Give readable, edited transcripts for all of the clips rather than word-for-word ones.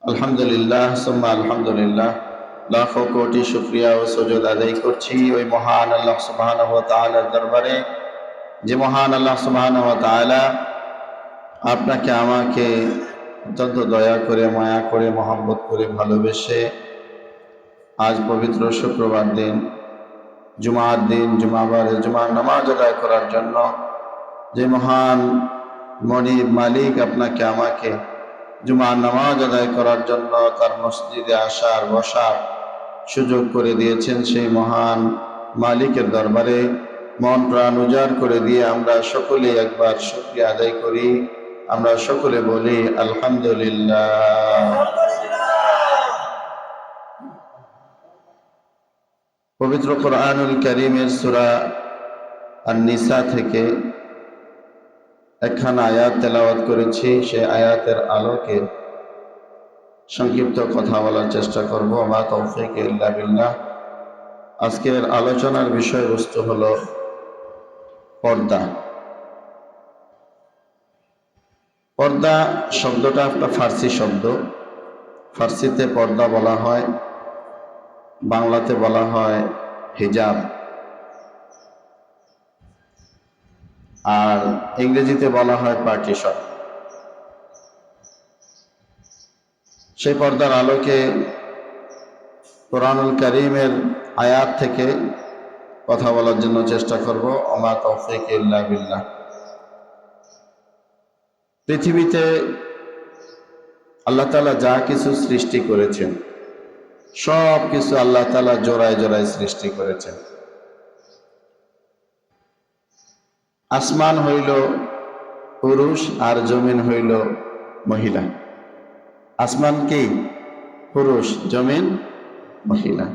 আলহামদুলিল্লাহ সুম্মা আলহামদুলিল্লাহ, লাখো কোটি শুকরিয়া ও সুজুদ আদায় করছি ওই মহান আল্লাহ সুবহানাহু ওয়া তাআলার দরবারে, যে মহান আল্লাহ সুবহানাহু ওয়া তাআলা আপনাকে আমাকে অত্যন্ত দয়া করে, মায়া করে, মহব্বত করে, ভালোবেসে আজ পবিত্র শুক্রবার দিন, জুমার দিন, জুমাবারে জুমার নামাজ আদায় করার জন্য যে মহান মনিব মালিক আপনাকে আমাকে জুমার নামাজ আদায় করার জন্য তার মসজিদে আসার বসার সুযোগ করে দিয়েছেন, সেই মহান মালিকের দরবারে মন প্রাণ উজাড় করে দিয়ে আমরা সকলে একবার শুকরিয়া আদায় করি। আমরা সকলে বলি আলহামদুলিল্লাহ। পবিত্র কোরআনুল কারীমের সূরা আন-নিসা থেকে একখানা আয়াত তেলাওয়াত করেছি। সেই আয়াতের আলোকে সংক্ষিপ্ত কথা বলার চেষ্টা করব। মা তৌফিক ইল্লা বিল্লাহ। আজকের আলোচনার বিষয়বস্তু হলো পর্দা। পর্দা শব্দটা একটা ফার্সি শব্দ। ফার্সিতে পর্দা বলা হয়, বাংলাতে বলা হয় হিজাব, আর ইংরেজিতে বলা হয় পার্টিশন। সেই পর্দার আলোকে কোরআনুল কারীমের আয়াত থেকে কথা বলার জন্য চেষ্টা করব। ওমা তৌফিক ইল্লা বিল্লাহ। পৃথিবীতে আল্লাহ তাআলা যা কিছু সৃষ্টি করেছেন, সব কিছু আল্লাহ তাআলা জোড়ায় জোড়ায় সৃষ্টি করেছেন। আসমান হইল পুরুষ আর জমিন হইল মহিলা। আসমান কি পুরুষ, জমিন মহিলা।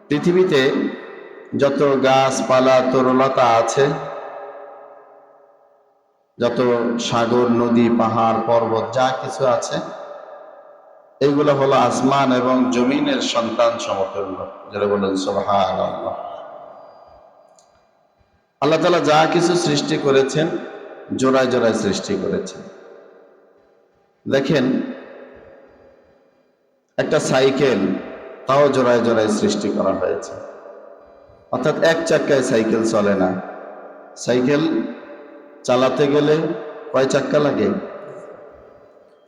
পৃথিবীতে যত গাছপালা তরুলতা আছে, যত সাগর নদী পাহাড় পর্বত যা কিছু আছে, এইগুলো হলো আসমান এবং জমিনের সন্তান সমতুল্য। যারা বলেন সুবহানাল্লাহ। আল্লাহ তাআলা যা কিছু সৃষ্টি করেছেন জোড়ায় জোড়ায় সৃষ্টি করেছেন। দেখেন, একটা সাইকেল, তাও জোড়ায় জোড়ায় সৃষ্টি করা হয়েছে। অর্থাৎ এক চাক্কায় সাইকেল চলে না। সাইকেল চালাতে গেলে কয় চাক্কা লাগে?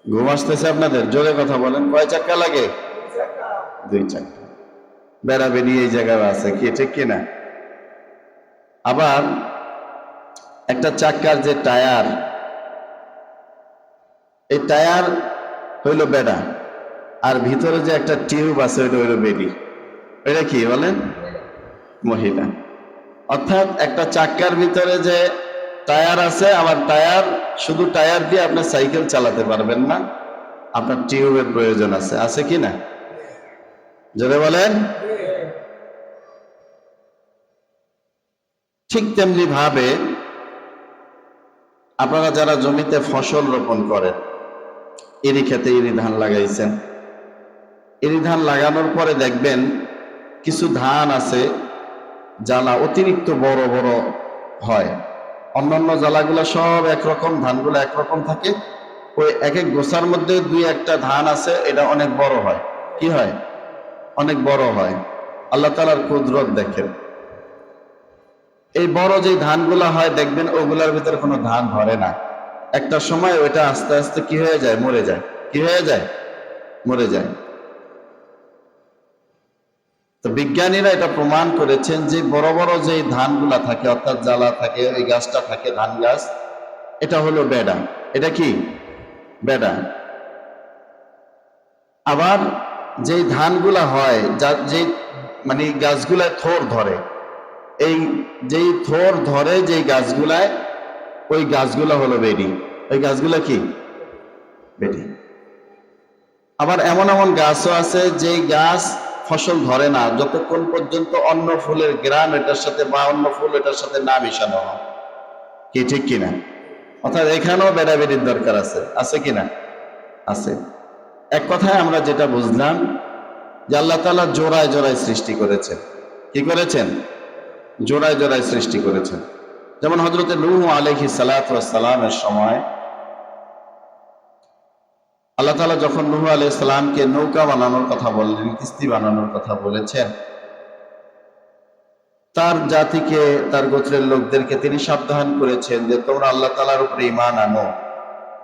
ঘুম আসতেছে আপনাদের? জোরে কথা বলেন। কয় চাক্কা লাগে? দুই চাক্কা। বেড়াবেড়ি এই জায়গায় আছে কি, ঠিক কিনা? আবার একটা চাক্কার যে টায়ার, এই টায়ার হইল বেড়া, আর ভিতরে যে একটা টিউব আছে ওইটা হইল বেড়ি। এটা কি বলেন? মহিলা। অর্থাৎ একটা চাক্কার ভিতরে যে টায়ার আছে, আবার টায়ার, শুধু টায়ার দিয়ে আপনি সাইকেল চালাতে পারবেন না, আপনার টিউবের প্রয়োজন আছে। আছে কি না? জোরে বলেন। ঠিক তেমনি ভাবে আপনারা যারা জমিতে ফসল রোপণ করেন, এরি খেতে এরি ধান লাগাইছেন, এরি ধান লাগানোর পরে দেখবেন কিছু ধান আছে জ্বালা অতিরিক্ত বড় বড় হয়। অন্যান্য জ্বালাগুলো সব একরকম, ধানগুলো একরকম থাকে। ওই এক এক গোছার মধ্যে দুই একটা ধান আছে, এটা অনেক বড় হয়। কি হয়? অনেক বড় হয়। আল্লাহ তাআলার কুদরত দেখেন। এই বড় যে ধানগুলা হয় দেখবেন ওগুলার ভিতরে কোনো ধান ধরে না। একটা সময় ওইটা আস্তে আস্তে কি হয়ে যায়? মরে যায়। কি হয়ে যায়? মরে যায়। তো বিজ্ঞানীরা এটা প্রমাণ করেছেন যে বড় বড় যে ধানগুলা থাকে, অর্থাৎ জ্বালা থাকে, ওই গাছটা থাকে ধান গাছ, এটা হলো বেডা। এটা কি? বেডা। আবার যেই ধানগুলা হয়, যে মানে গাছগুলায় থোর ধরে, এই যেই থোর ধরে যেই গাছগুলায়, ওই গাছগুলা হলো বেডি। ওই গাছগুলা কি? বেডি। আবার এমন এমন গাছও আছে যেই গাছ ফসল ধরে না যতক্ষণ পর্যন্ত অন্য ফুলের গ্রাম এটার সাথে বা অন্য ফুল এটার সাথে না মিশানো হয়। কি, ঠিক কিনা? অর্থাৎ এখানেও বেড়াবেড়ির দরকার আছে। আছে কিনা? আছে। এক কথায় আমরা যেটা বুঝলাম যে আল্লাহ তাআলা জোড়ায় জোড়ায় সৃষ্টি করেছেন। কি করেছেন? জোড়ায় জোড়ায় সৃষ্টি করেছেন। যেমন হযরত নূহ আলাইহিস সালাতু ওয়াস সালামের সময় আল্লাহ তাআলা যখন নূহ আলাইহিস সালামকে নৌকা বানানোর কথা বললেন, কিস্তি বানানোর কথা বলেছেন, তার জাতিকে, তার গোত্রের লোকদেরকে তিনি সাবধান করেছেন যে তোমরা আল্লাহ তাআলার উপরে ঈমান আনো,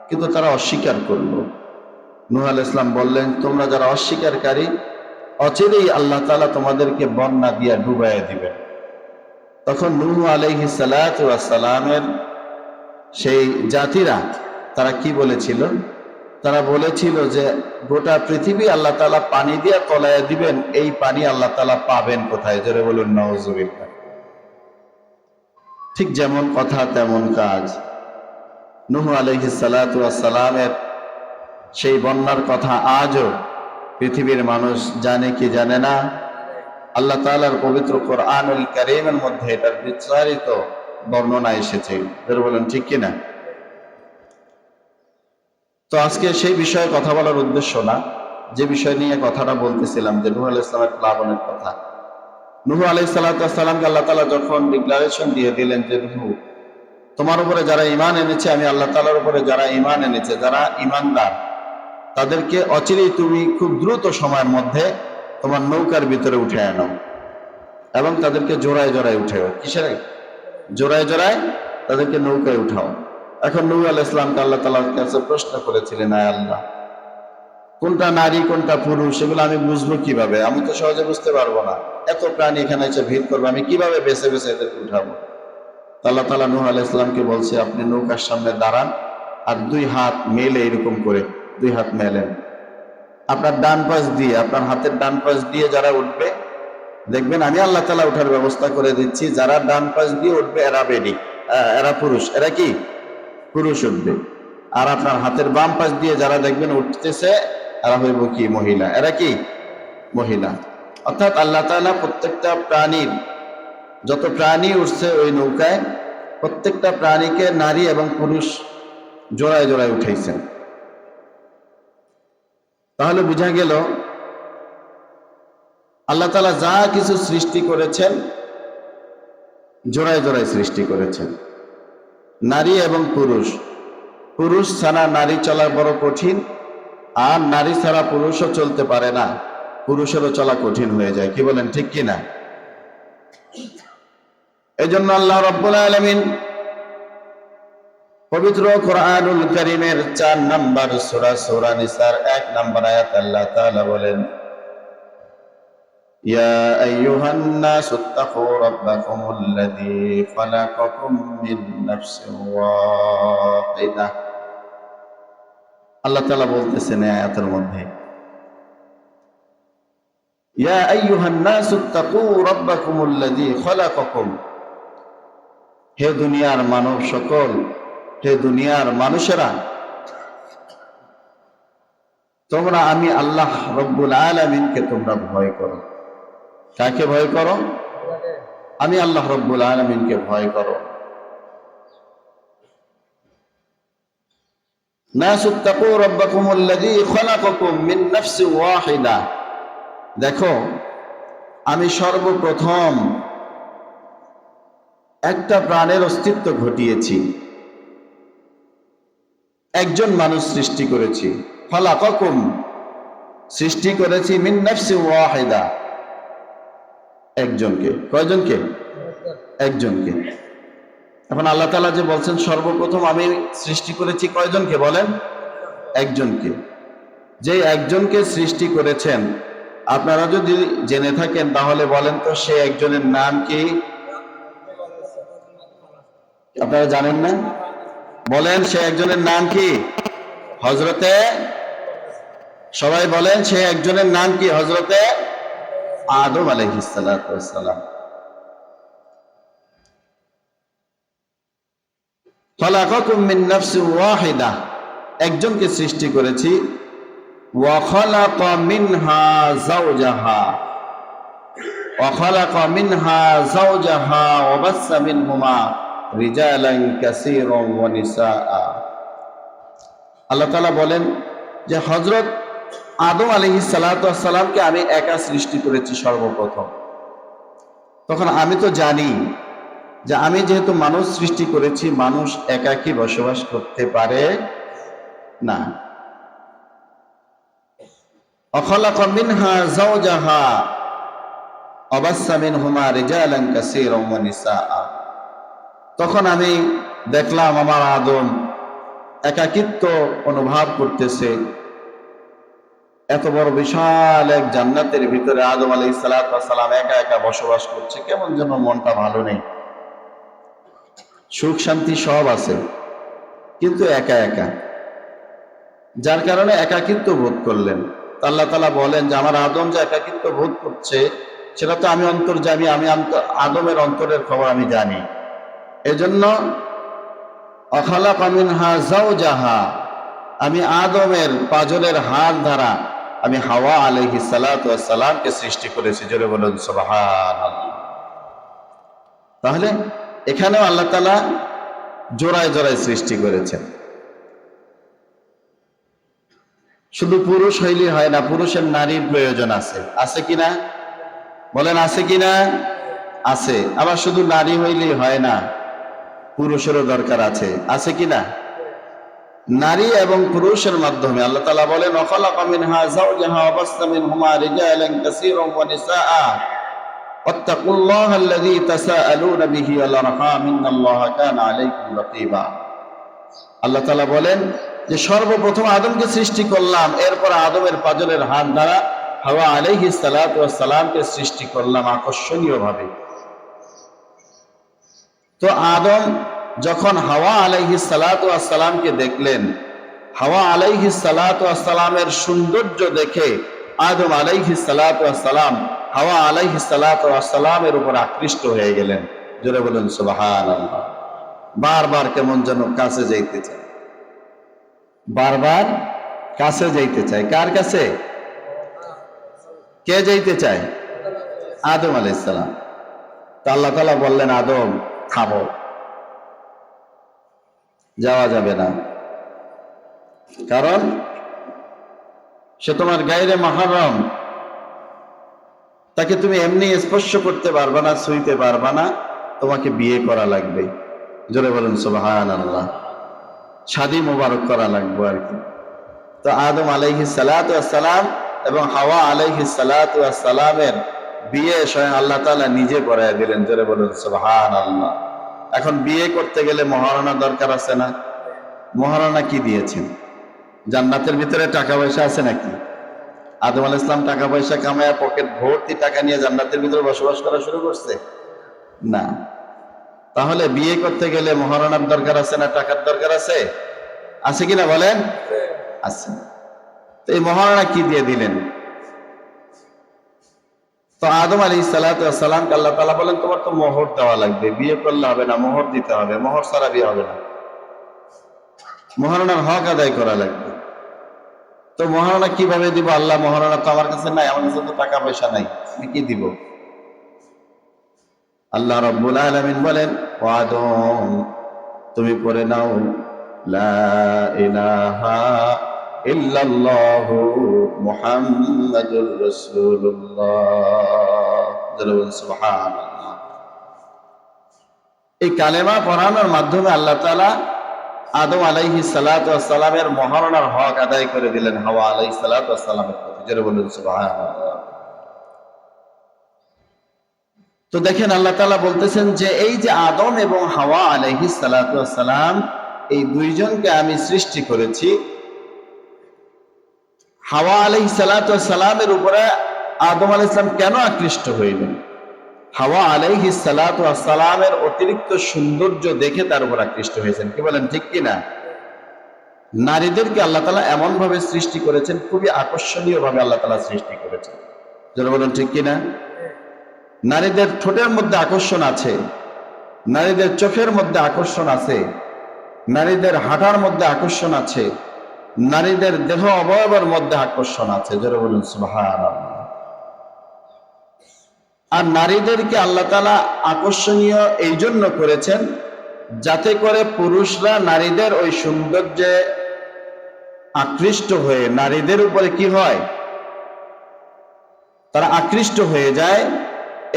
কিন্তু তারা অস্বীকার করলো। নূহ আলাইহিস সালাম বললেন, তোমরা যারা অস্বীকারী, অচিরেই আল্লাহ তাআলা তোমাদেরকে বন্যা দিয়া ডুবাইয়া দিবেন। তখন নূহ আলাইহিস সালাতু ওয়াস সালামের সেই জাতিরা তারা কি বলেছিল? তারা বলেছিল যে গোটা পৃথিবী আল্লাহ তাআলা পানি দিয়ে তলায়া দিবেন, এই পানি আল্লাহ তাআলা পাবেন কোথায়? জোরে বলুন নাউজুবিল্লাহ। ঠিক যেমন কথা তেমন কাজ। নূহ আলাইহিস সালাতু ওয়াস সালামের সেই বন্যার কথা আজও পৃথিবীর মানুষ জানে কি জানে না? আল্লাহ তাআলার পবিত্র কোরআনুল কারীমের মধ্যে এটার বিস্তারিত বর্ণনা এসেছে। জোরে বলুন ঠিক কিনা? তো আজকে সেই বিষয়ে কথা বলার উদ্দেশ্য না, যে বিষয় নিয়ে কথাটা বলতেছিলাম, যে নূহ আলাইহিস সালামের প্লাবনের কথা। নূহ আলাইহিস সালামকে আল্লাহ তাআলা যখন ডিক্লারেশন দিয়ে দিলেন যে নূহ, তোমার উপরে যারা ঈমান এনেছে, আমি আল্লাহ তাআলার উপরে যারা ঈমান এনেছে, যারা ঈমানদার, তাদেরকে অচিরেই তুমি খুব দ্রুত সময়ের মধ্যে তোমার নৌকার ভিতরে উঠে আনো এবং তাদেরকে জোড়ায় জোড়ায় উঠাও। কিসের জোড়ায় জোড়ায়? তাদেরকে নৌকায় উঠাও। এখন নূহ আলাইহিস সালামকে আল্লাহ তাআলার কাছে প্রশ্ন করেছিলেন, আয় আল্লাহ, কোনটা নারী কোনটা পুরুষ এগুলো আমি বুঝবো কিভাবে? আমি তো সহজে বুঝতে পারবো না। এত প্রাণী এখানে এসে ভিড় করবে, আমি কিভাবে বেছে বেছে এদেরকে উঠাবো? আল্লাহ তাআলা নূহ আলাইহিস সালামকে বলছে, আপনি নৌকার সামনে দাঁড়ান আর দুই হাত মেলে, এরকম করে দুই হাত মেলেন। আপনার ডান পাশ দিয়ে, আপনার হাতের ডান পাশ দিয়ে যারা উঠবে, দেখবেন আমি আল্লাহ তাআলা উঠার ব্যবস্থা করে দিচ্ছি। যারা ডান পাশ দিয়ে উঠবে এরা বেডি, এরা পুরুষ, এরা কি পুরুষ উঠবে। আর আপনার হাতের বাম পাশ দিয়ে যারা দেখবেন উঠতেছে, এরা হইব কি মহিলা, এরা কি মহিলা। অর্থাৎ আল্লাহ তাআলা প্রত্যেকটা প্রাণীর, যত প্রাণী উঠছে ওই নৌকায়, প্রত্যেকটা প্রাণীকে নারী এবং পুরুষ জোড়ায় জোড়ায় উঠাইছেন। তাহলে বোঝা গেল আল্লাহ তাআলা যা কিছু সৃষ্টি করেছেন জোড়ায় জোড়ায় সৃষ্টি করেছেন, নারী এবং পুরুষ। পুরুষ ছাড়া নারী চলা বড় কঠিন, আর নারী ছাড়া পুরুষও চলতে পারে না, পুরুষেরও চলা কঠিন হয়ে যায়। কি বলেন ঠিক কিনা? এই জন্য আল্লাহ রাব্বুল আলামিন পবিত্র কোরআনুল কারীমের 4 নম্বর সূরা, সূরা নিসার 1 নম্বর আয়াত আল্লাহ তাআলা বলেন, ইয়া আইয়ুহান নাসু ইত্তাকু রাব্বাকুমুল্লাযী খালাকাকুম মিন নাফসিন ওয়াহিদা। আল্লাহ তাআলা বলতেছেন এই আয়াতের মধ্যে, ইয়া আইয়ুহান নাসু ইত্তাকু রাব্বাকুমুল্লাযী খালাকাকুম, হে দুনিয়ার মানব সকল, হে দুনিয়ার মানুষেরা, তোমরা আমি আল্লাহ রব্বুল আলামিনকে তোমরা ভয় করো। কাকে ভয় করো? আমি আল্লাহ রব্বুল আলামিনকে ভয় করো। নাসুত্তাকু রাব্বাকুমুল্লাযী খালাকাকুম মিন নাফসিন ওয়াহিদা, দেখো আমি সর্বপ্রথম একটা প্রাণের অস্তিত্ব ঘটিয়েছি, একজন মানুষ সৃষ্টি করেছি। খালাকাকুম, সৃষ্টি করেছি, মিন নাফসিন ওয়াহিদা, একজনকে। কয়জনকে? একজনকে। এখন আল্লাহ তাআলা যে বলছেন সর্বপ্রথম আমি সৃষ্টি করেছি, কয়জনকে বলেন? একজনকে। যে একজনকে সৃষ্টি করেছেন আপনারা যদি জেনে থাকেন তাহলে বলেন তো সে একজনের নাম কি? আপনারা জানেন না? বলেন সে একজনের নাম কি? হযরতে, সবাই বলেন সে একজনের নাম কি? হযরতে আদম আলাইহিস সালাতু ওয়াস সালাম। খালাকাকুম মিন নাফসিন ওয়াহিদা, একজনকে সৃষ্টি করেছি। ওয়া খালাকা মিনহা যাওজাহা, ওয়া খালাকা মিনহা যাওজাহা ওয়া বাসসা মিনহুমা রিজালান কাসীরান ওয়া নিসাআ। আল্লাহ তাআলা বলেন যে হযরত আদম আলাইহিস সালাতু ওয়াস সালামকে আমি একা সৃষ্টি করেছি সর্বপ্রথম। তখন আমি তো জানি যে আমি যেহেতু মানুষ সৃষ্টি করেছি, মানুষ একাকী বসবাস করতে পারে না। অখলাকা মিনহা যাওজাহা ওয়াবাসসা মিনহুমা রিজালান কাসীরান ওয়া নিসাআ। তখন আমি দেখলাম আমার আদম একাকিত্ব অনুভব করতেছে। এত বড় বিশাল এক জান্নাতের ভিতরে আদম আলাইহিস সালাতু ওয়াস সালাম একা একা বসবাস করছে, কেমন যেন মনটা ভালো নেই। সুখ শান্তি সব আছে, কিন্তু একা একা, যার কারণে একাকিত্ব বোধ করলেন। আল্লাহ তাআলা বলেন যে আমার আদম যে একাকিত্ব বোধ করছে সেটা তো আমি অন্তর্যামী, আমি আদমের অন্তরের খবর আমি জানি। এজন্য অখালাকা মিনহা যাওজাহা, আমি আদমের পাজরের হাড় দ্বারা আমি হাওয়া আলাইহিস সালাতু ওয়াস সালামকে সৃষ্টি করেছি। জোরে বলুন সুবহানাল্লাহ। তাহলে এখানেও আল্লাহ তাআলা জোড়ায় জোড়ায় সৃষ্টি করেছেন। শুধু পুরুষ হইলেই হয় না, পুরুষের নারীর প্রয়োজন আছে। আছে কিনা বলেন, আছে কিনা? আছে। আবার শুধু নারী হইলেই হয় না, পুরুষেরও দরকার আছে। আছে কিনা? নারী এবং পুরুষের মাধ্যমে আল্লাহ তাআলা বলেন ওয়াখালাকা মিনহা যাওজাহা ওয়াবাসসা মিনহুমা রিজালান কাসীরান ওয়া নিসাআ ওয়াত্তাকুল্লাহাল্লাযী তাসাআলুনা বিহি ওয়াল আরহাম ইন্নাল্লাহা কানা আলাইকুম রাকীবা। আল্লাহ তাআলা বলেন যে সর্বপ্রথম আদমকে সৃষ্টি করলাম, এরপর আদমের পাজরের হাড় দ্বারা হাওয়া আলাইহিস সালাতু ওয়াস সালামকে সৃষ্টি করলাম আকর্ষণীয়ভাবে। তো আদম যখন হাওয়া আলাইহিস সালাতু ওয়াস সালামকে দেখলেন, হাওয়া আলাইহিস সালাতু ওয়াস সালামের সৌন্দর্য দেখে আদম আলাইহিস সালাতু ওয়াস সালাম হাওয়া আলাইহিস সালাতু ওয়াস সালামের উপর আকৃষ্ট হয়ে গেলেন। জোরে বলুন সুবহানাল্লাহ। বারবার কেমন যেন কাছে যাইতে চায়, বারবার কাছে যাইতে চায়। কার কাছে? কে যাইতে চায়? আদম আলাইহিস সালাম। তো আল্লাহ তাআলা বললেন আদম থামো, যাওয়া যাবে না, কারণ সে তোমার গায়রে মুহররম, তাকে তুমি এমনি স্পর্শ করতে পারবা না, ছুঁইতে পারবা না, তোমাকে বিয়ে করা লাগবে। জোরে বলুন সুবহানাল্লাহ। শাদী মোবারক করা লাগবে আর কি। তো আদম আলাইহিস সালাতু ওয়াস সালাম এবং হাওয়া আলাইহিস সালাতু ওয়াস সালামের বিয়ে স্বয়ং আল্লাহ তাআলা নিজে করায় দিলেন। জোরে বলুন সুবহানাল্লাহ। এখন বিয়ে করতে গেলে মহারণা দরকার আছে না? মহারণা কি দিয়েছেন? জান্নাতের ভিতরে টাকা পয়সা আছে নাকি? আদম আলাইহিস সালাম টাকা পয়সা কামায়া পকেট ভর্তি টাকা নিয়ে জান্নাতের ভিতরে বসবাস করা শুরু করছে? না। তাহলে বিয়ে করতে গেলে মহারণার দরকার আছে না টাকার দরকার আছে? আছে কিনা বলেন? আছে। তো এই মহারণা কি দিয়ে দিলেন? তো আদম আলাইহিস সালাতু ওয়াস সালামকে আল্লাহ তাআলা বলেন তোমার তো মোহর দেওয়া লাগবে, বিয়ে করলে হবে না, মোহর দিতে হবে, মোহর ছাড়া বিয়ে হবে না, মহারণার হক আদায় করা লাগবে। তো মহারণা কিভাবে দিব? আল্লাহ মহারণা তো আমার কাছে নাই, আমার কাছে তো টাকা পয়সা নাই, আমি কি দিব? আল্লাহ রাব্বুল আলামিন বলেন ও আদম তুমি পড়ে নাও লা ইলাহা ইল্লাল্লাহু মুহাম্মাদুর রাসূলুল্লাহ। সুবহানাল্লাহ। এই কালেমা পড়ানোর মাধ্যমে আল্লাহ তাআলা আদম আলাইহিস সালাতু ওয়াস সালামের মহারণার হক আদায় করে দিলেন হাওয়া আলাইহিস সালাতু ওয়াস সালামের প্রতি। জোরে বলুন সুবহানাল্লাহ। তো দেখেন আল্লাহ তাআলা বলতেছেন যে এই যে আদম এবং হাওয়া আলাইহিস সালাতু ওয়াস সালাম এই দুইজনকে আমি সৃষ্টি করেছি। হাওয়া আলাইহিস সালাতু ওয়াস সালামের উপরে আদম আলাইহিস সালাম কেন আকৃষ্ট হইলেন? হাওয়া আলাইহিস সালাতু ওয়াস সালামের অতিরিক্ত সৌন্দর্য দেখে তার উপর আকৃষ্ট হয়েছেন। কি বলেন, ঠিক কিনা? নারীদেরকে আল্লাহ তাআলা এমন ভাবে সৃষ্টি করেছেন, খুবই আকর্ষণীয় ভাবে আল্লাহ তাআলা সৃষ্টি করেছেন। যারা বলেন ঠিক কিনা? নারীদের ঠোঁটের মধ্যে আকর্ষণ আছে, নারীদের চোখের মধ্যে আকর্ষণ আছে, নারীদের হাঁটার মধ্যে আকর্ষণ আছে, নারীদের দেহ অবয়বের মধ্যে আকর্ষণ আছে। যারা বলেন সুবহানাল্লাহ। আর নারীদেরকে আল্লাহ তাআলা আকর্ষণীয় এই জন্য করেছেন যাতে করে পুরুষরা নারীদের ওই সৌন্দর্যে আকৃষ্ট হয়ে নারীদের উপরে কি হয়, তারা আকৃষ্ট হয়ে যায়।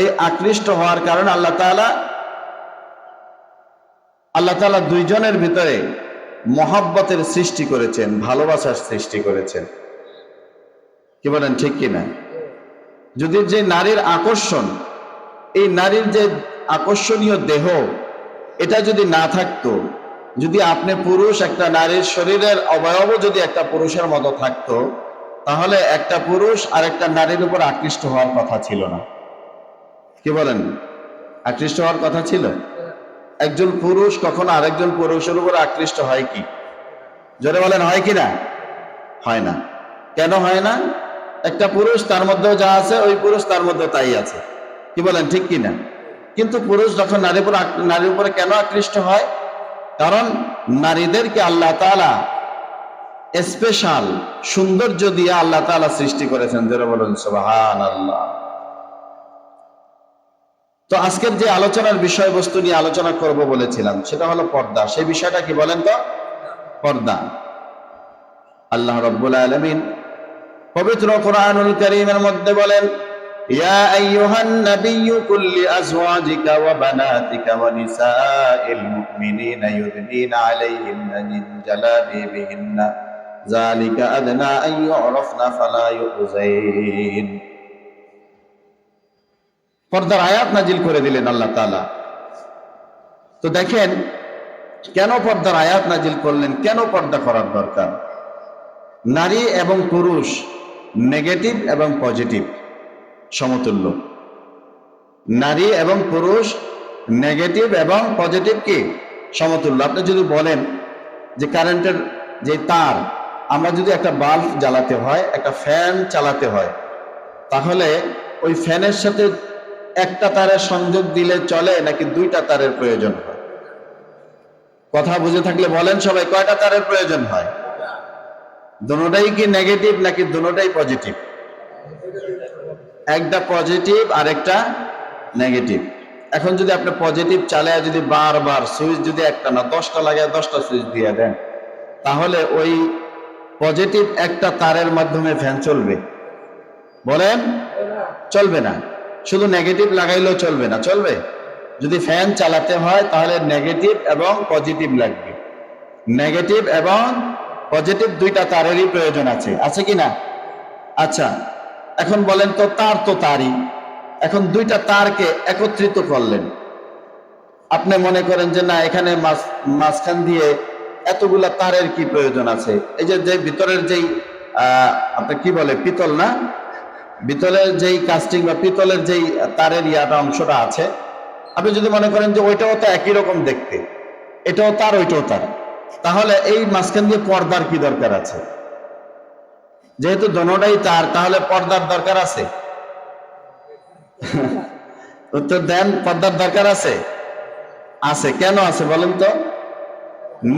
এই আকৃষ্ট হওয়ার কারণে আল্লাহ তাআলা দুইজনের ভিতরে মহব্বতের সৃষ্টি করেছেন, ভালোবাসার সৃষ্টি করেছেন। কি বলেন, ঠিক কিনা? যদি যে নারীর আকর্ষণ, এই নারীর যে আকর্ষণীয় দেহ, এটা যদি না থাকতো, যদি আপনি পুরুষ, একটা নারীর শরীরের অবয়ব যদি একটা পুরুষের মতো থাকতো, তাহলে একটা পুরুষ আর একটা নারীর উপর আকৃষ্ট হওয়ার কথা ছিল না। কি বলেন, আকৃষ্ট হওয়ার কথা ছিল? একজন পুরুষ কখনো আরেকজন পুরুষের উপর আকৃষ্ট হয় কি? জোরে বলেন, হয় কি না? হয় না। কেন হয় না? একটা পুরুষ তার মধ্যেও যা আছে, ওই পুরুষ তার মধ্যে তাই আছে। কি বলেন, ঠিক কিনা? কিন্তু পুরুষ যখন নারীর উপরে কেন আকৃষ্ট হয়? কারণ নারীদেরকে আল্লাহ তাআলা স্পেশাল সৌন্দর্য দিয়ে আল্লাহ তাআলা সৃষ্টি করেছেন। যারা বলেন সুবহানাল্লাহ। তো আজকের যে আলোচনার বিষয়বস্তু নিয়ে আলোচনা করব বলেছিলাম, সেটা হলো পর্দা। সেই বিষয়টা কি বলেন তো? পর্দা। আল্লাহ রাব্বুল আলামিন পবিত্র কোরআনুল কারীমের মধ্যে বলেন, ইয়া আইয়ুহান নাবিয়্যু কুল লিআজওয়াজিকা ওয়া বানাতিকা ওয়া নিসাইল মুমিনিনা ইউদনিনা আলাইহিন্না মিন জালাবিবিহিন্না যালিকা আদনা আন ইউরাফনা ফালা ইউযাইন। পর্দার আয়াত নাজিল করে দিলেন আল্লাহ তাআলা। তো দেখেন, কেন পর্দার আয়াত নাজিল করলেন? কেন পর্দা করার দরকার? নারী এবং পুরুষ নেগেটিভ এবং পজিটিভ সমতুল্য। নারী এবং পুরুষ নেগেটিভ এবং পজিটিভ কি সমতুল্য। আপনি যদি বলেন যে কারেন্টের যে তার, আমরা যদি একটা বাল্ব জ্বালাতে হয়, একটা ফ্যান চালাতে হয়, তাহলে ওই ফ্যানের সাথে একটা তারের সংযোগ দিলে চলে নাকি দুইটা তারের প্রয়োজন হয়? কথা বুঝে থাকলে বলেন সবাই, কয়টা তারের প্রয়োজন হয়? দুটোটাই কি নেগেটিভ নাকি দুটোটাই পজিটিভ? একটা পজিটিভ আর একটা নেগেটিভ। এখন যদি আপনি পজিটিভ চালায় যদি বারবার সুইচ যদি একটা না 10টা লাগায় 10টা সুইচ দিয়ে দেন, তাহলে ওই পজিটিভ একটা তারের মাধ্যমে ফ্যান চলবে? বলেন, চলবে না। শুধু নেগেটিভ লাগাইলেও চলবে না? চলবে। যদি ফ্যান চালাতে হয় তাহলে নেগেটিভ এবং পজিটিভ লাগবে। নেগেটিভ এবং পজিটিভ দুইটা তারেরই প্রয়োজন আছে, আছে কি না? আচ্ছা, এখন বলেন তো তারই। এখন দুইটা তারকে একত্রিত করলেন। আপনি মনে করেন যে না, এখানে মাঝখান দিয়ে এতগুলা তারের কি প্রয়োজন আছে? এই যে ভিতরের যেই আপনি কি বলে, পিতল না, পিতলের যেই কাস্টিং বা পিতলের যেই তারের অংশটা আছে, আপনি যদি মনে করেন যে ওইটাও তো একই রকম দেখতে, এটাও তার ওইটাও তার, তাহলে এই মাঝখান দিয়ে পর্দার কি দরকার আছে? যেহেতু দোনোটাই তার, তাহলে পর্দার দরকার আছে? উত্তর দেন, পর্দার দরকার আছে? আছে। কেন আছে বলেন তো?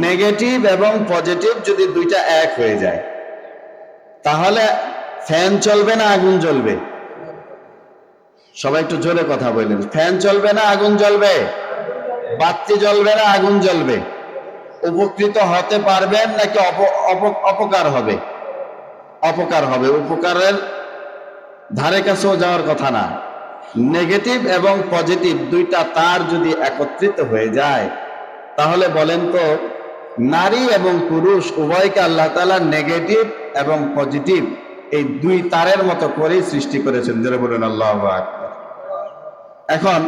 নেগেটিভ এবং পজিটিভ যদি দুইটা এক হয়ে যায়, তাহলে ফ্যান চলবে না আগুন জ্বলবে? সবাই একটু জোরে কথা বললেন। ফ্যান চলবে না আগুন জ্বলবে? বাতি জ্বলবে না আগুন জ্বলবে? উপকৃত হতে পারবেন নাকি অপকার হবে? অপকার হবে। উপকারের ধারে কাছেও যাওয়ার কথা না। নেগেটিভ এবং পজিটিভ দুইটা তার যদি একত্রিত হয়ে যায়, তাহলে বলেন তো, নারী এবং পুরুষ উভয়কে আল্লাহ তাআলা নেগেটিভ এবং পজিটিভ এই দুই তারের মতো করেই সৃষ্টি করেছেন। যারা বলেন আল্লাহু আকবার। এখন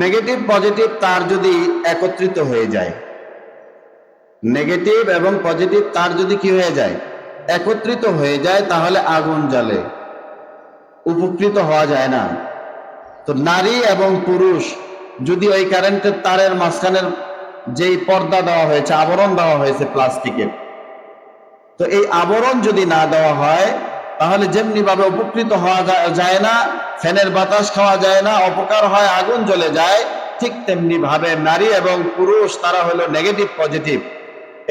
নেগেটিভ পজিটিভ তার যদি একত্রিত হয়ে যায়, নেগেটিভ এবং পজিটিভ তার যদি কি হয়ে যায়, একত্রিত হয়ে যায়, তাহলে আগুন জ্বলে, উপকৃত হওয়া যায় না। তো নারী এবং পুরুষ যদি ওই কারেন্টের তারের মাঝখানের যেই পর্দা দেওয়া হয়েছে, আবরণ দেওয়া হয়েছে প্লাস্টিকের, তো এই আবরণ যদি না দেওয়া হয়, তাহলে যেমনি ভাবে উপকৃত হওয়া যায় না, ফ্যানের বাতাস খাওয়া যায় না, অপকার হয়, আগুন জ্বলে যায়, ঠিক তেমনি ভাবে নারী এবং পুরুষ তারা হলো নেগেটিভ পজিটিভ।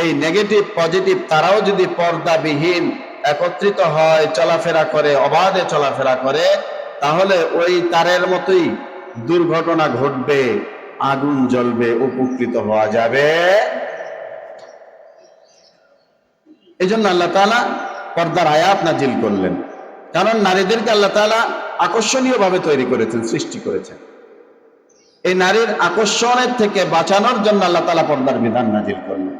এই নেগেটিভ পজিটিভ তারাও যদি পর্দাবিহীন একত্রিত হয়, চলাফেরা করে, অবাধে চলাফেরা করে, তাহলে ওই তারের মতোই দুর্ঘটনা ঘটবে, আগুন জ্বলবে, উপকৃত হওয়া যাবে। এই জন্য আল্লাহ তাআলা পর্দার আয়াত নাজিল করলেন। কারণ নারীদেরকে আল্লাহ তাআলা আকর্ষণীয় ভাবে তৈরি করেছেন, সৃষ্টি করেছেন। এই নারীর আকর্ষণের থেকে বাঁচানোর জন্য আল্লাহ তাআলা পর্দার বিধান নাজিল করলেন।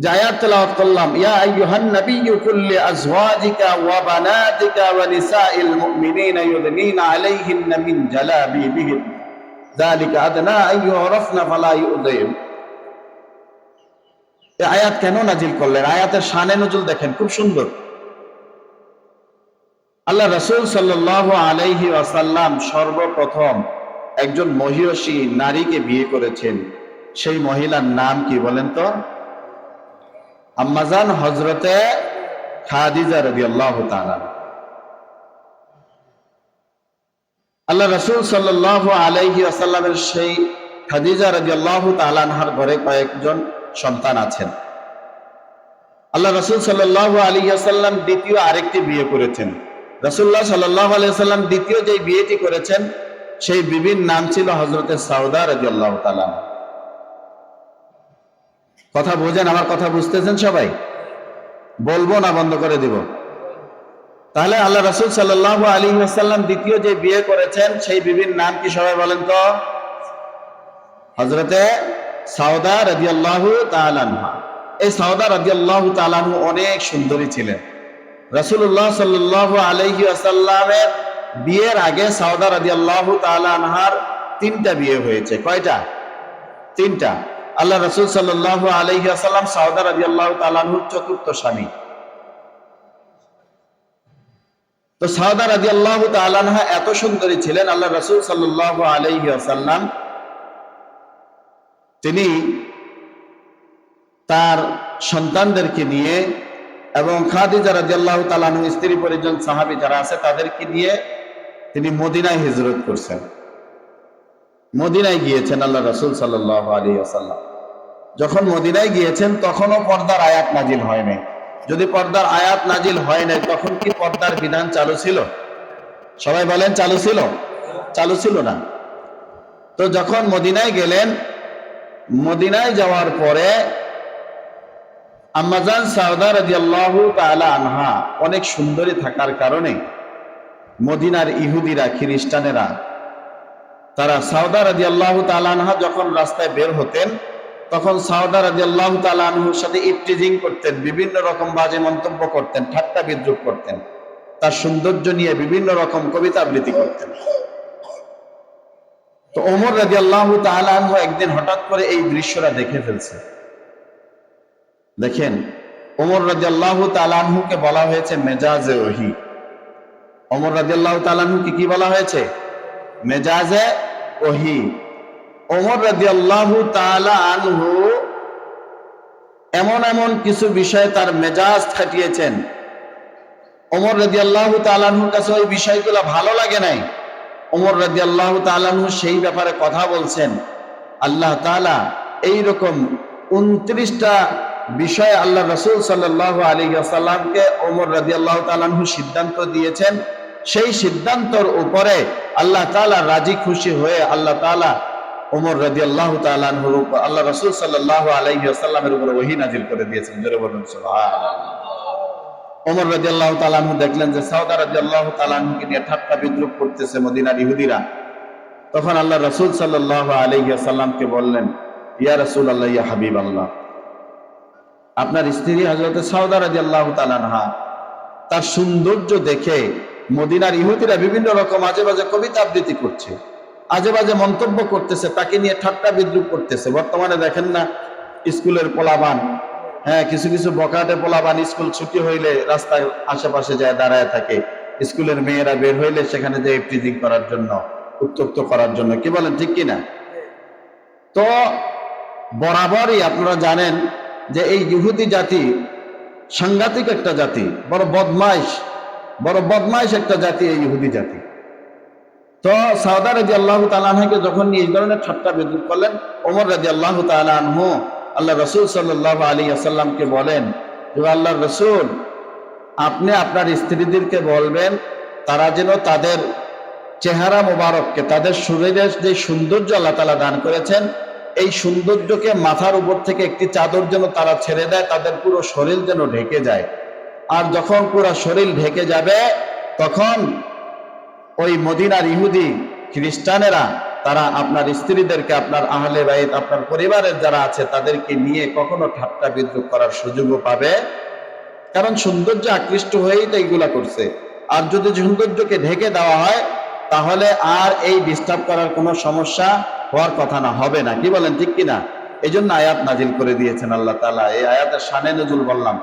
যে আয়াত তেলাওয়াত করলাম, ইয়া আইয়ুহান নাবিয়্যু কুল লিআজওয়াজিকা ওয়া বানাতিকা ওয়া নিসাইল মুমিনিনা ইউদনিনা আলাইহিন্না মিন জালাবিবিহিন যালিকা আদনা আন ইউরাফনা ফালা ইউযাইন। এই আয়াত কেন নাজিল করলেন? আয়াতের শানে নজুল দেখেন, খুব সুন্দর। আল্লাহ রাসূল সাল্লাল্লাহু আলাইহি ওয়াসাল্লাম সর্বপ্রথম একজন মহিয়সী নারীকে বিয়ে করেছেন। সেই মহিলার নাম কি বলেন তো? আম্মাজান হযরতে খাদিজা রাদিয়াল্লাহু তাআলা। আল্লাহ রাসূল সাল্লাল্লাহু আলাইহি ওয়াসাল্লামের সেই খাদিজা রাদিয়াল্লাহু তাআলা আনহার ঘরে কয়েকজন সন্তান আছেন। আল্লাহ রাসূল সাল্লাল্লাহু আলাইহি ওয়াসাল্লাম দ্বিতীয় আরেকটি বিয়ে করেছেন। রাসূলুল্লাহ সাল্লাল্লাহু আলাইহি ওয়াসাল্লাম দ্বিতীয় যে বিয়েটি করেছেন সেই বিবির নাম ছিল হযরতে সাউদা রাদিয়াল্লাহু তাআলা। কথা বোঝেন? আমার কথা বুঝতেছেন সবাই? বলবো না বন্ধ করে দিব? তাহলে আল্লাহ রাসূল সাল্লাল্লাহু আলাইহি ওয়াসাল্লাম দ্বিতীয় যে বিয়ে করেছেন সেই বিবির নাম কি সবাই বলেন তো? হযরতে সাউদা রাদিয়াল্লাহু তাআলা আনহা। এই সাউদা রাদিয়াল্লাহু তাআলা আনহা অনেক সুন্দরী ছিলেন। রাসূলুল্লাহ সাল্লাল্লাহু আলাইহি ওয়াসাল্লামের বিয়ের আগে সাউদা রাদিয়াল্লাহু তাআলা আনহার তিনটা বিয়ে হয়েছে। কয়টা? তিনটা। আল্লাহ রাসূল সাল্লাল্লাহু আলাইহি ওয়াসাল্লাম সাউদা রাদিয়াল্লাহু তাআলা আনহুর চতুর্থ স্বামী। তো সাউদা রাদিয়াল্লাহু তাআলা আনহা এত সুন্দরী ছিলেন, আল্লাহ রাসূল সাল্লাল্লাহু আলাইহি ওয়াসাল্লাম তিনি তার সন্তানদেরকে নিয়ে এবং খাদিজা রাদিয়াল্লাহু তাআলা আনহা স্ত্রী পরিজন সাহাবী যারা আছে তাদেরকে নিয়ে তিনি মদিনায় হিজরত করছেন। মদিনায় গিয়েছেন আল্লাহ রাসূল সাল্লাল্লাহু আলাইহি ওয়াসাল্লাম। যখন মদিনায় গিয়েছেন তখনও পর্দার আয়াত নাজিল হয় নাই। যদি পর্দার আয়াত নাজিল হয় নাই তখন কি পর্দার বিধান চালু ছিল? সবাই বলেন চালু ছিল? চালু ছিল না। তো যখন মদিনায় গেলেন, মদিনায় যাওয়ার পরে আম্মাজান সাউদা রাদিয়াল্লাহু তাআলা আনহা অনেক সুন্দরী থাকার কারণে মদিনার ইহুদিরা, খ্রিস্টানেরা তারা সাউদা রাদিয়াল্লাহু তাআলা আনহা যখন রাস্তায় বের হতেন তখন সাউদা রাদিয়াল্লাহু তাআলা আনহুর সাথে ইফতিজিং করতেন, বিভিন্ন রকম বাজে মন্তব্য করতেন, ঠাট্টা বিদ্রূপ করতেন, তার সৌন্দর্য নিয়ে বিভিন্ন রকম কবিতা আবৃত্তি করতেন। তো ওমর রাদিয়াল্লাহু তাআলা আনহু একদিন হঠাৎ করে এই দৃশ্যটা দেখে ফেলছে। দেখেন, ওমর রাদিয়াল্লাহু তাআলা আনহুকে বলা হয়েছে মেজাজে ওহী। ওমর রাদিয়াল্লাহু তাআলা আনহুকে কি বলা হয়েছে? মেজাজে ওহী। ওমর রাদিয়াল্লাহু তাআলা আনহু এমন এমন কিছু বিষয়ে তার মেজাজ খাটিয়েছেন, ওমর রাদিয়াল্লাহু তাআলা আনহুর কাছে ওই বিষয়গুলো ভালো লাগে নাই। ওমর রাদিয়াল্লাহু তাআলা আনহু সেই ব্যাপারে কথা বলছেন। আল্লাহ তাআলা এইরকম 29টা বিষয়ে আল্লাহ রাসূল সাল্লাল্লাহু আলাইহি ওয়াসাল্লামকে ওমর রাদিয়াল্লাহু তাআলা আনহু সিদ্ধান্ত দিয়েছেন। সেই সিদ্ধান্তের উপরে আল্লাহ তাআলা রাজি খুশি হয়ে আল্লাহ তাআলা ওমর রাদিয়াল্লাহু তাআলা আনহুর উপর, আল্লাহ রাসূল সাল্লাল্লাহু আলাইহি ওয়াসাল্লামের উপর ওহী নাজিল করে দিয়েছেন। জোরে বলুন সুবহানাল্লাহ। ওমর রাদিয়াল্লাহু তাআলা আনহু দেখলেন যে সাউদা রাদিয়াল্লাহু তাআলা আনহুকে নিয়ে ঠাট্টা বিদ্রূপ করতেছে মদিনার ইহুদিরা। তখন আল্লাহ রাসূল সাল্লাল্লাহু আলাইহি ওয়াসাল্লামকে বললেন, ইয়া রাসূলুল্লাহ, ইয়া হাবিবাল্লাহ, আপনার স্ত্রী হযরত সাউদা রাদিয়াল্লাহু তাআলা আনহা তার সৌন্দর্য দেখে মদিনার ইহুদিরা বিভিন্ন রকম আজে বাজে কবিতা আবৃত্তি করছে, আজে বাজে মন্তব্য করতেছে, তাকে নিয়ে ঠাট্টা বিদ্রূপ করতেছে। বর্তমানে দেখেন না স্কুলের পোলাবান, কিছু কিছু বকাটে পোলাবান স্কুল ছুটি হইলে রাস্তায় আশেপাশে যায় দাঁড়ায় থাকে, স্কুলের মেয়েরা বের হইলে সেখানে যায় ইফতিজিং করার জন্য, উত্তপ্ত করার জন্য। কি বলেন, ঠিক কিনা? তো বরাবরই আপনারা জানেন যে এই ইহুদি জাতি সাংঘাতিক একটা জাতি, বড় বদমাইশ একটা জাতি এই ইহুদি জাতি। তো সাউদা রাদিয়াল্লাহু তাআলা আনহাকে যখন এই ধরনের ঠাট্টা বিদ্রূপ করলেন, ওমর রাদিয়াল্লাহু তাআলা আনহু আল্লাহ রাসূল সাল্লাল্লাহু আলাইহি ওয়াসাল্লামকে বলেন যে আল্লাহর রাসূল, আপনি আপনার স্ত্রীদেরকে বলবেন তারা যেন তাদের চেহারা মোবারককে, তাদের শরীরের যে সৌন্দর্য আল্লাহ তাআলা দান করেছেন, এই সৌন্দর্যকে মাথার উপর থেকে একটি চাদর যেন তারা ছেড়ে দেয়, তাদের পুরো শরীর যেন ঢেকে যায়। আর যখন পুরো শরীর ঢেকে যাবে তখন ওই মদিনার ইহুদি খ্রিস্টানেরা তারা আপনার স্ত্রীদেরকে, আপনার আহলে বাইত, আপনার পরিবারের যারা আছে তাদেরকে নিয়ে কখনো ঠাট্টা বিদ্রুপ করার সুযোগও পাবে, কারণ সৌন্দর্য আকৃষ্ট হয়েই তো এইগুলা করছে। আর যদি সৌন্দর্যকে ঢেকে দেওয়া হয় তাহলে আর এই ডিস্টার্ব করার কোনো সমস্যা হওয়ার কথা না, হবে না। কি বলেন, ঠিক কিনা? এই জন্য আয়াত নাজিল করে দিয়েছেন আল্লাহ তাআলা। এই আয়াতের শানে নজুল বললাম,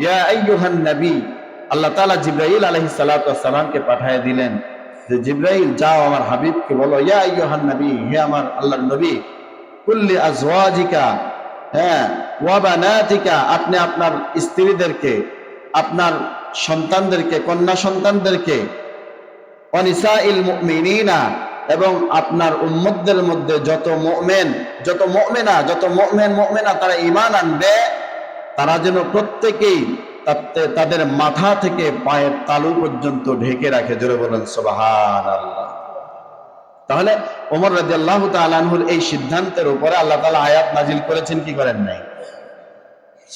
ইয়া আইয়ুহান নবী, আল্লাহ তাআলা জিবরাইল আলাইহিস সালাতু ওয়াস সালামকে পাঠিয়ে দিলেন যে জিবরাইল যাও আমার হাবিবকে বলো, ইয়া আইয়ুহান নবী, হে আমার আল্লাহর নবী, কুল্লি আজওয়াজিকা, হ্যাঁ, ওয়া বানাতিকা, আপনি আপনার স্ত্রীদেরকে, আপনার সন্তানদেরকে, কন্যা সন্তানদেরকে, ওয়া নিসাইল মুমিনিনা, এবং আপনার উম্মতদের মধ্যে যত মুমিন, যত মুমিনা, যত মুমিনা তারা ঈমান আনবে, তারা যেন প্রত্যেকেই তাদের মাথা থেকে পায়ের তালু পর্যন্ত ঢেকে রাখে। জোরে বলেন সুবহানাল্লাহ। তাহলে ওমর রাদিয়াল্লাহু তাআলা আনহুর এই সিদ্ধান্তের উপরে আল্লাহ তাআলা আয়াত নাজিল করেছেন, কি করেন নাই?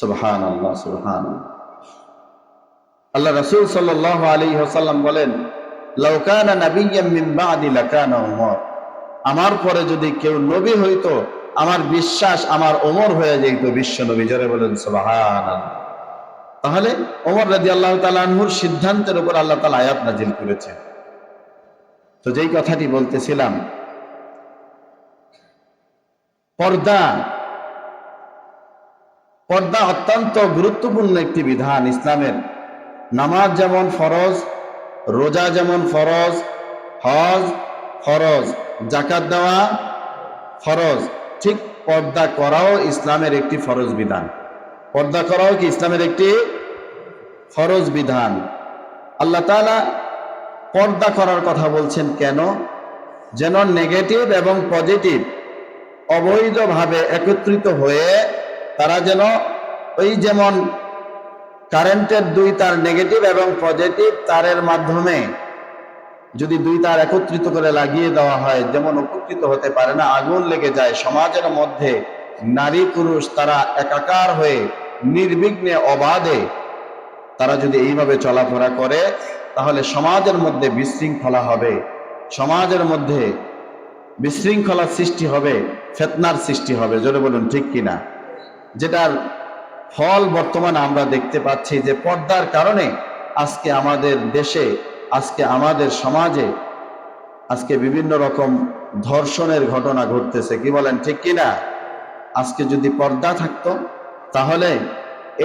সুবহানাল্লাহ, সুবহানাল্লাহ। আল্লাহ রাসূল সাল্লাল্লাহু আলাইহি ওয়াসাল্লাম বলেন, লাউ কানা নাবিয়্যাম মিন বা'দি লাকানা ওমর, আমার পরে যদি কেউ নবী হইতো, আমার বিশ্বাস আমার ওমর হয়ে যেত বিশ্ব নবী। জোরে বলেন সুবহানাল্লাহ। তাহলে ওমর রাদিয়াল্লাহু তাআলা আনহুর সিদ্ধান্তের উপর আল্লাহ তাআলা আয়াত নাজিল করেছেন। তো যেই কথাটি বলতেছিলাম, পর্দা, পর্দা অত্যন্ত গুরুত্বপূর্ণ একটি বিধান ইসলামের। নামাজ যেমন ফরজ, রোজা যেমন ফরজ, হজ ফরজ, যাকাত দেওয়া ফরজ, ঠিক পর্দা করাও ইসলামের একটি ফরজ বিধান। পর্দা করাও কি ইসলামের একটি ফরজ বিধান। আল্লাহ তাআলা পর্দা করার কথা বলছেন কেন? যেন নেগেটিভ এবং পজিটিভ অবৈধভাবে একত্রিত হয়ে তারা যেন, ওই যেমন কারেন্টের দুই তার নেগেটিভ এবং পজিটিভ তারের মাধ্যমে যদি দুই তার একত্রিত করে লাগিয়ে দেওয়া হয়, যেমন উপকৃত হতে পারে না, আগুন লেগে যায়। সমাজের মধ্যে নারী পুরুষ তারা একাকার হয়ে নির্বিঘ্নে অবাধে তারা যদি এইভাবে চলাফেরা করে, তাহলে সমাজের মধ্যে বিশৃঙ্খলা হবে, সমাজের মধ্যে বিশৃঙ্খলার সৃষ্টি হবে, ফিতনার সৃষ্টি হবে। জোরে বলুন ঠিক কিনা? যেটার ফল বর্তমানে আমরা দেখতে পাচ্ছি যে পর্দার কারণে আজকে আমাদের দেশে, আজকে আমাদের সমাজে আজকে বিভিন্ন রকম ধর্ষণের ঘটনা ঘটতেছে। কি বলেন, ঠিক কিনা? আজকে যদি পর্দা থাকতো তাহলে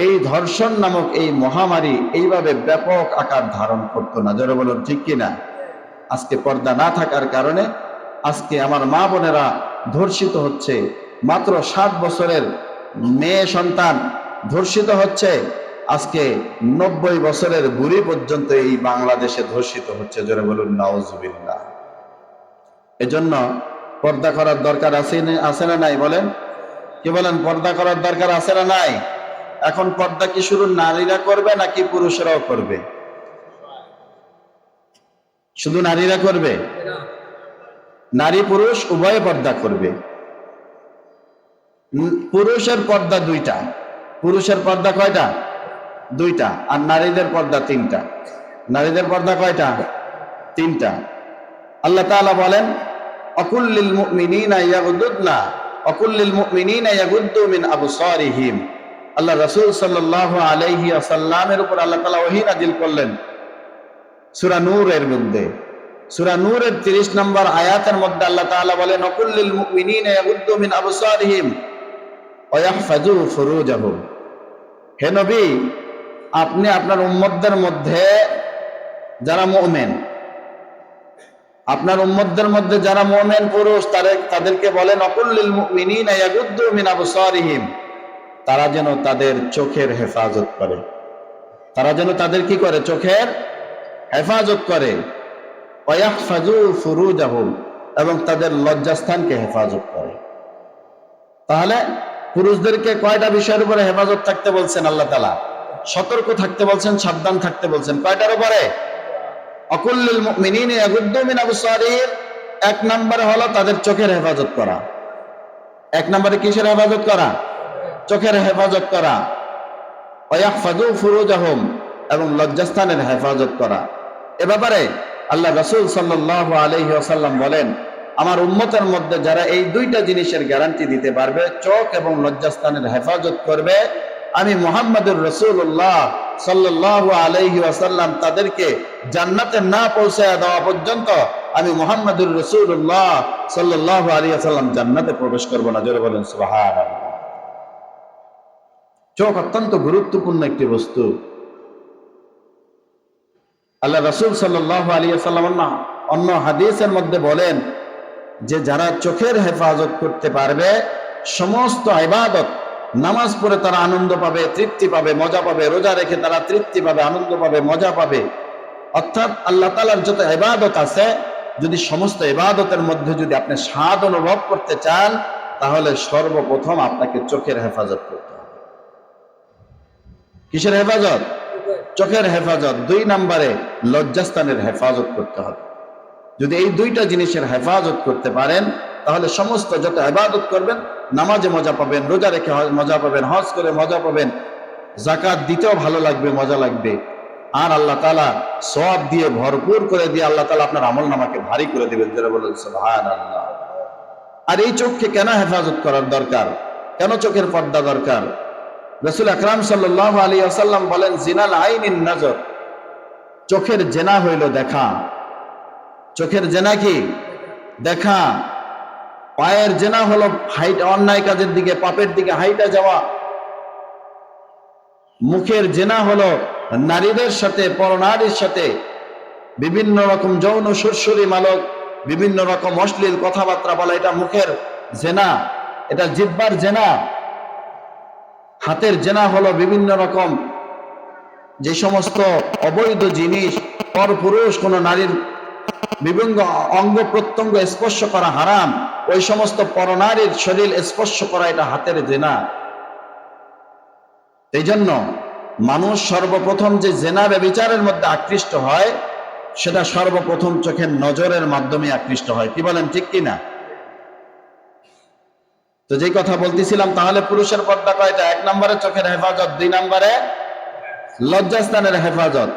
এই ধর্ষণ নামক এই মহামারী এইভাবে ব্যাপক আকার ধারণ করতো না। জোরে বলুন ঠিক কিনা? আজকে পর্দা না থাকার কারণে আজকে আমার মা বোনেরা ধর্ষিত হচ্ছে। মাত্র 7 বছরের মেয়ে সন্তান ধর্ষিত হচ্ছে, আজকে 90 বছরের বুড়ি পর্যন্ত এই বাংলাদেশে ধর্ষিত হচ্ছে। জোরে বলুন নাউজুবিল্লাহ। এজন্য পর্দা করার দরকার আছে না নাই? বলেন, কি বলেন? পর্দা করার দরকার আছে না নাই? এখন পর্দা কি শুধু নারীরা করবে নাকি পুরুষরাও করবে? শুধু নারীরা করবে? নারী পুরুষ উভয়ে পর্দা করবে। পুরুষের পর্দা 2টা। পুরুষের পর্দা কয়টা? 2টা। আর নারীদের পর্দা 3টা। নারীদের পর্দা কয়টা? 3টা। আল্লাহ তাআলা বলেন, অকুল্লিল মুমিনিনা ইয়াগুদ্দুনা, অকুল্লিল মুমিনিনা ইয়াগুদ্দু মিন আবসারিহিম। আল্লাহ রাসূল সাল্লাল্লাহু আলাইহি ওয়াসাল্লামের উপর আল্লাহ তাআলা ওহী নাযিল করলেন সূরা নূরের মধ্যে। সূরা নূরের 30 নম্বর আয়াতের মধ্যে আল্লাহ তাআলা বলেন, অকুল্লিল মুমিনিনা ইয়াগুদ্দু মিন আবসারিহিম ওয়া ইয়াহফাযু ফুরুজাহুম। হে নবী, আপনি আপনার উম্মতদের মধ্যে যারা মুমিন, আপনার উম্মতদের মধ্যে যারা মুমিন পুরুষ তাদেরকে বলেন, অকুল্লিল মুমিনিনা ইয়াগুদ্দু মিন আবসারিহিম, তারা যেন তাদের চোখের হেফাজত করে। তারা যেন তাদের কি করে? চোখের হেফাজত করে। ওয়া ইয়াহফাযু ফুরুজাহুম, এবং তাদের লজ্জাস্থানকে হেফাজত করে। তাহলে পুরুষদেরকে কয়টা বিষয়ের উপরে হেফাজত থাকতে বলছেন আল্লাহ তাআলা? সতর্ক থাকতে বলছেন, সাবধান থাকতে বলছেন। কয়টার উপরে? অকুল্লিল মুমিনিনা ইয়াগুদ্দু মিন আবসারিহিম, 1 নম্বরে হলো তাদের চোখের হেফাজত করা। 1 নম্বরে কিসের হেফাজত করা? চোখের হেফাজত করা। ওয়া ইয়াহফাযু ফুরুজাহুম, এবং লজ্জাস্থানের হেফাজত করা। এ ব্যাপারে আল্লাহ রাসূল সাল্লাল্লাহু আলাইহি ওয়াসাল্লাম বলেন, আমার উম্মতের মধ্যে যারা এই দুইটা জিনিসের গ্যারান্টি দিতে পারবে, চোখ এবং লজ্জাস্থানের হেফাজত করবে, আমি মুহাম্মদুর রাসূলুল্লাহ সাল্লাল্লাহু আলাইহি ওয়াসাল্লাম তাদেরকে জান্নাতে না পৌঁছায় দেওয়া পর্যন্ত আমি মুহাম্মদুর রাসূলুল্লাহ সাল্লাল্লাহু আলাইহি ওয়াসাল্লাম জান্নাতে প্রবেশ করব না। জোরে বলেন সুবহানাল্লাহ। চোখ অত্যন্ত গুরুত্বপূর্ণ একটি বস্তু। আল্লাহ রাসূল সাল্লাল্লাহু আলাইহি ওয়াসাল্লাম অন্য হাদিসের মধ্যে বলেন যে যারা চোখের হেফাজত করতে পারবে, সমস্ত ইবাদত, নামাজ পড়ে তারা আনন্দ পাবে, তৃপ্তি পাবে, মজা পাবে, রোজা রেখে তারা তৃপ্তি পাবে, আনন্দ পাবে, মজা পাবে। অর্থাৎ আল্লাহ তাআলার যত ইবাদত আছে, যদি সমস্ত ইবাদতের মধ্যে যদি আপনি স্বাদ অনুভব করতে চান, তাহলে সর্বপ্রথম আপনাকে চোখের হেফাজত করতে হবে। কিসের হেফাজত? চোখের হেফাজত। 2 নম্বরে লজ্জাস্থানের হেফাজত করতে হবে। যদি এই দুইটা জিনিসের হেফাজত করতে পারেন, তাহলে সমস্ত যত ইবাদত করবেন, নামাজে মজা পাবেন, রোজা রেখে মজা পাবেন, হজ করে মজা পাবেন, যাকাত দিতেও ভালো লাগবে, মজা লাগবে। আর আল্লাহ তাআলা সওয়াব দিয়ে ভরপুর করে দিয়ে আল্লাহ তাআলা আপনার আমলনামাকে ভারী করে দিবেন। যারা বলেন সুবহানাল্লাহ। আর এই চোখকে কেন হেফাজত করার দরকার? কেন চোখের পর্দা দরকার? রাসূল আকরাম সাল্লাল্লাহু আলাইহি ওয়াসাল্লাম বলেন, জিনাল আইনিন নজর, চোখের জেনা হইল দেখা। চোখের জেনা কি? দেখা। পায়ের জেনা হলো হাইট, অন্যায় কাজের দিকে, পাপের দিকে হাইটা যাওয়া। মুখের জেনা হলো নারীদের সাথে, পরনারীর সাথে বিভিন্ন রকম যৌন সুরসুরি মালক, বিভিন্ন রকম অশ্লীল কথাবার্তা বলা, এটা মুখের জেনা, এটা জিহ্বার জেনা। হাতের জেনা হলো বিভিন্ন রকম যে সমস্ত অবৈধ জিনিস, পরপুরুষ কোন নারীর বিভিন্ন অঙ্গ প্রত্যঙ্গ স্পর্শ করা হারাম, ওই সমস্ত পরনারীর শরীর স্পর্শ করা, এটা হাতের জেনা। এই জন্য মানুষ সর্বপ্রথম যে জেনা ব্যভিচারের মধ্যে আকৃষ্ট হয়, সেটা সর্বপ্রথম চোখের নজরের মাধ্যমে আকৃষ্ট হয়। কি বলেন, ঠিক কিনা? তো যেই কথা বলতেছিলাম, তাহলে পুরুষের পর্দা কয়টা? 1 নম্বরে চোখের হেফাজত, 2 নম্বরে লজ্জাস্থানের হেফাজত।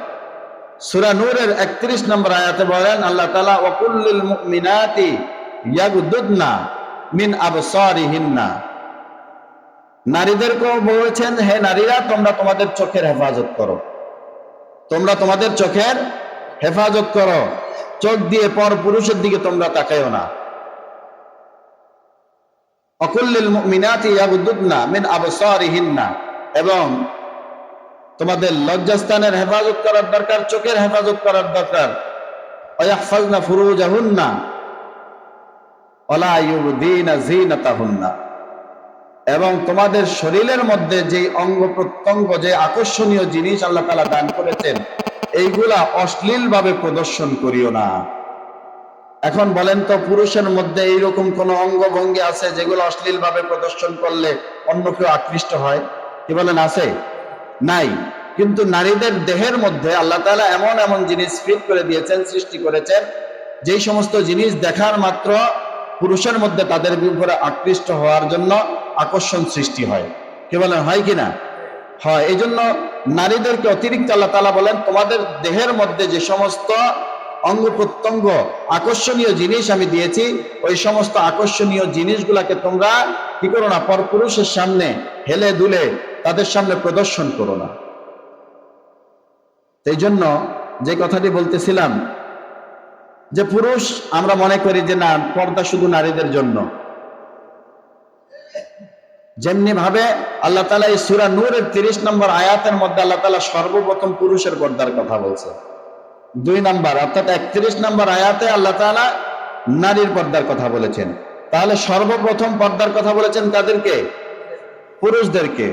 সূরা নূরের 31 নম্বর আয়াতে বলেন আল্লাহ তাআলা, ওয়া কুল্লিল মুমিনাতি ইয়াগুদুদনা মিন আবসারিহিন্না, নারীদেরকেও বলেছেন, হে নারীরা, তোমরা তোমাদের চোখের হেফাজত করো, তোমরা তোমাদের চোখের হেফাজত করো, চোখ দিয়ে পর পুরুষের দিকে তোমরা তাকাইও না। অকুল্লিল মুমিনাতি ইয়াগুদুদনা মিন আবসারিহিন্না, এবং তোমাদের লজ্জাস্থানের হেফাজত করার দরকার, চোখের হেফাজত করার দরকার। ওয়াহফাজনা ফুরুজাহুন্না ওয়ালা ইউবদিনা যিনাতাহুন্না, এবং তোমাদের শরীরের মধ্যে যে অঙ্গ প্রত্যঙ্গ, যে আকর্ষণীয় জিনিস আল্লাহ তাআলা দান করেছেন, এইগুলা অশ্লীল ভাবে প্রদর্শন করিও না। এখন বলেন তো, পুরুষের মধ্যে এইরকম কোন অঙ্গভঙ্গি আছে যেগুলো অশ্লীল ভাবে প্রদর্শন করলে অন্য কেউ আকৃষ্ট হয়? কি বলেন, আছে? নাই। কিন্তু নারীদের দেহের মধ্যে আল্লাহ তাআলা এমন এমন জিনিস ফিট করে দিয়েছেন, সৃষ্টি করেছেন, যেই সমস্ত জিনিস দেখার মাত্র পুরুষের মধ্যে তাদের উপরে আকৃষ্ট হওয়ার জন্য আকর্ষণ সৃষ্টি হয়। কি বলেন, হয় কিনা? হয়। এই জন্য নারীদেরকে অতিরিক্ত আল্লাহ তাআলা বলেন, তোমাদের দেহের মধ্যে যে সমস্ত অঙ্গ প্রত্যঙ্গ আকর্ষণীয় জিনিস আমি দিয়েছি, ওই সমস্ত আকর্ষণীয় জিনিসগুলাকে তোমরা কি করো না, পরপুরুষের সামনে হেলে দুলে তাদের সামনে প্রদর্শন করো না। এই জন্য যে কথাটি বলতেছিলাম, যে পুরুষ আমরা মনে করি যে না, পর্দা শুধু নারীদের জন্য। যেমনি ভাবে আল্লাহ তাআলা এই সূরা নূরের 30 নম্বর আয়াতের মধ্যে আল্লাহ তাআলা সর্বপ্রথম পুরুষের পর্দার কথা বলছে। 2 নম্বর অর্থাৎ 31 নম্বর আয়াতে আল্লাহ তাআলা নারীর পর্দার কথা বলেছেন। তাহলে সর্বপ্রথম পর্দার কথা বলেছেন কাদেরকে? পুরুষদেরকে।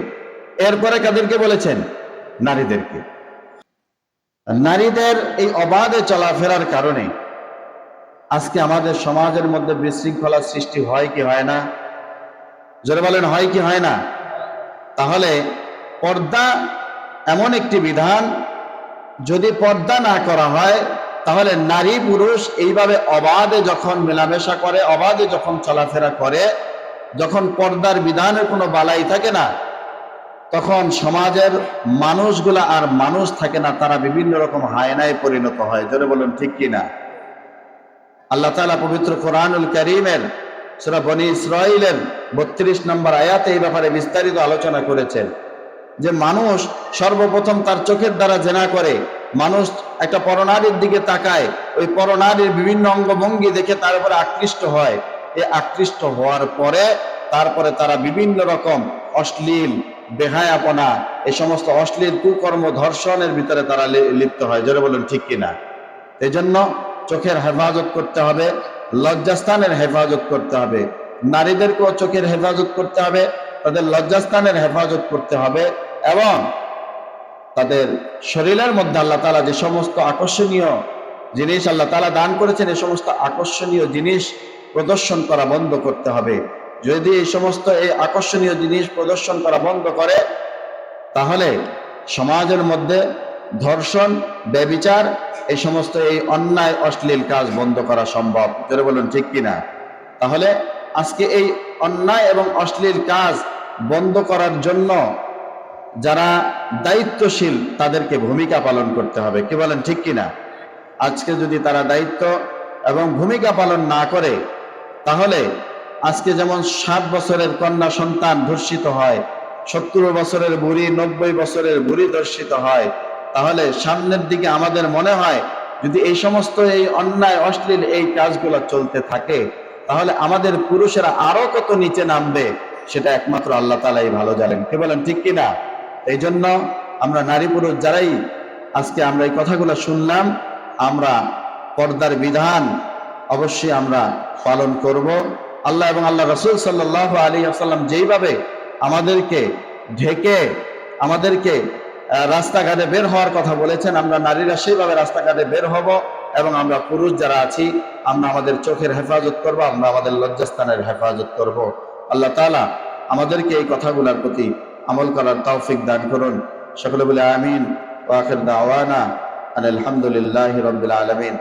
এরপরে কাদেরকে বলেছেন? নারীদেরকে। নারীদের এই অবাধে চলাফেরার কারণে আজকে আমাদের সমাজের মধ্যে বিশৃঙ্খলার সৃষ্টি হয় কি হয় না? জোরে বলেন, হয় কি হয় না? তাহলে পর্দা এমন একটি বিধান, যদি পর্দা না করা হয়, তাহলে নারী পুরুষ এইভাবে অবাধে যখন মেলামেশা করে, অবাধে যখন চলাফেরা করে, যখন পর্দার বিধানের কোনো বালাই থাকে না, তখন সমাজের মানুষগুলা আর মানুষ থাকে না, তারা বিভিন্ন রকম হায়নায় পরিণত হয়। জোরে বলুন, ঠিক কি না? আল্লাহ তাআলা পবিত্র কোরআনুল কারীমের সূরা বনী ইসরাঈলের 32 নম্বর আয়াতে এই ব্যাপারে বিস্তারিত আলোচনা করেছেন যে মানুষ সর্বপ্রথম তার চোখের দ্বারা জেনা করে। মানুষ একটা পরনারীর দিকে তাকায়, ওই পরনারীর বিভিন্ন অঙ্গভঙ্গি দেখে তার উপরে আকৃষ্ট হয়। এই আকৃষ্ট হওয়ার পরে তারপরে তারা বিভিন্ন রকম অশ্লীল বেহায়াপনা, এই সমস্ত অশ্লীল কুকর্ম ধর্ষণের ভিতরে তারা লিপ্ত হয়। জোরে বলুন ঠিক কিনা? এই জন্য চোখের হেফাজত করতে হবে, লজ্জাস্থানের হেফাজত করতে হবে, নারীদেরকেও চোখের হেফাজত করতে হবে, তাদের লজ্জাস্থানের হেফাজত করতে হবে, এবং তাদের শরীরের মধ্যে আল্লাহ তাআলা যে সমস্ত আকর্ষণীয় জিনিস আল্লাহ তাআলা দান করেছেন, এই সমস্ত আকর্ষণীয় জিনিস প্রদর্শন করা বন্ধ করতে হবে। যদি এই সমস্ত আকর্ষণীয় জিনিস প্রদর্শন করা বন্ধ করে, তাহলে সমাজের মধ্যে ধর্ষণ, ব্যভিচার, এই সমস্ত অন্যায় অশ্লীল কাজ বন্ধ করা সম্ভব। যারা বলুন ঠিক কিনা? তাহলে আজকে এই অন্যায় এবং অশ্লীল কাজ বন্ধ করার জন্য যারা দায়িত্বশীল তাদেরকে ভূমিকা পালন করতে হবে। কি বলেন ঠিক কিনা? আজকে যদি তারা দায়িত্ব এবং ভূমিকা পালন না করে, তাহলে আজকে যেমন 7 বছরের কন্যা সন্তান ধর্ষিত হয়, 70 বছরের বুড়ি, 90 বছরের বুড়ি ধর্ষিত হয়, তাহলে সামনের দিকে আমাদের মনে হয় যদি এই সমস্ত অন্যায় অশ্লীল কাজগুলো চলতে থাকে, তাহলে আমাদের পুরুষেরা আরো কত নিচে নামবে, সেটা একমাত্র আল্লাহ তাআলাই ভালো জানেন। কি বলেন ঠিক কিনা? এই জন্য আমরা নারী পুরুষ যারাই আজকে আমরা এই কথাগুলো শুনলাম, আমরা পর্দার বিধান অবশ্যই আমরা পালন করব। আল্লাহ এবং আল্লাহ রাসূল সাল্লাল্লাহু আলাইহি ওয়াসাল্লাম যেইভাবে আমাদেরকে ঢেকে আমাদেরকে রাস্তাঘাটে বের হওয়ার কথা বলেছেন, আমরা নারীরা সেইভাবে রাস্তাঘাটে বের হব, এবং আমরা পুরুষ যারা আছি আমরা আমাদের চোখের হেফাজত করব, আমরা আমাদের লজ্জাস্থানের হেফাজত করব। আল্লাহ তাআলা আমাদেরকে এই কথাগুলোর প্রতি আমল করার তৌফিক দান করুন। সকলে বলে আমিন। ওয়া আখির দাওয়ানা আলহামদুলিল্লাহি রাব্বিল আলামিন।